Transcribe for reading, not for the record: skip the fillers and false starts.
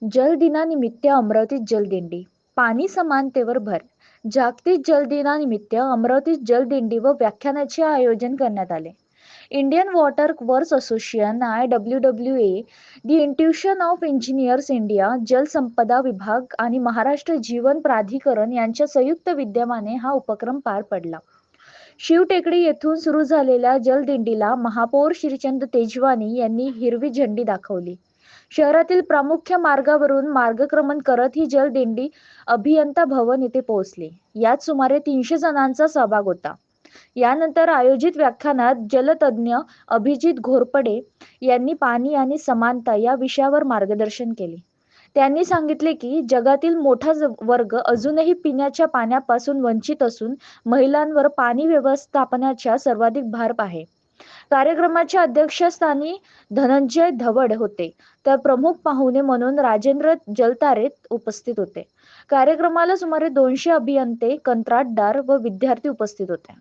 जल दिनानिमित्त अमरावतीत जलदिंडी. पाणी समानतेवर भर. जागतिक जल दिनानिमित्त अमरावतीत जलदिंडी व व्याख्यानाचे आयोजन करण्यात आले. Indian water works association IWWA, the intuition of engineers India, जलसंपदा विभाग आणि महाराष्ट्र जीवन प्राधिकरण यांच्या संयुक्त विद्यमाने हा उपक्रम पार पडला. शिवटेकडी येथून सुरू झालेल्या जलदिंडीला महापौर श्रीचंद तेजवानी यांनी हिरवी झेंडी दाखवली. शहरातील प्रामुख्य मार्गावरून मार्गक्रमण करत ही जलदिंडी अभियंता भवन येथे पोहोचली. यात सुमारे 300 जणांचा सहभाग होता. यानंतर आयोजित व्याख्यानात जलतज्ञ अभिजित घोरपडे यांनी पाणी आणि समानता या विषयावर मार्गदर्शन केले. त्यांनी सांगितले की जगातील मोठा वर्ग अजूनही पिण्याच्या पाण्यापासून वंचित असून महिलांवर पाणी व्यवस्थापनाचा सर्वाधिक भार आहे. कार्यक्रमाच्या अध्यक्षस्थानी धनंजय धवड होते, तर प्रमुख पाहुणे म्हणून राजेंद्र जलतारे उपस्थित होते. कार्यक्रमाला सुमारे 200 अभियंते, कंत्राटदार व विद्यार्थी उपस्थित होते.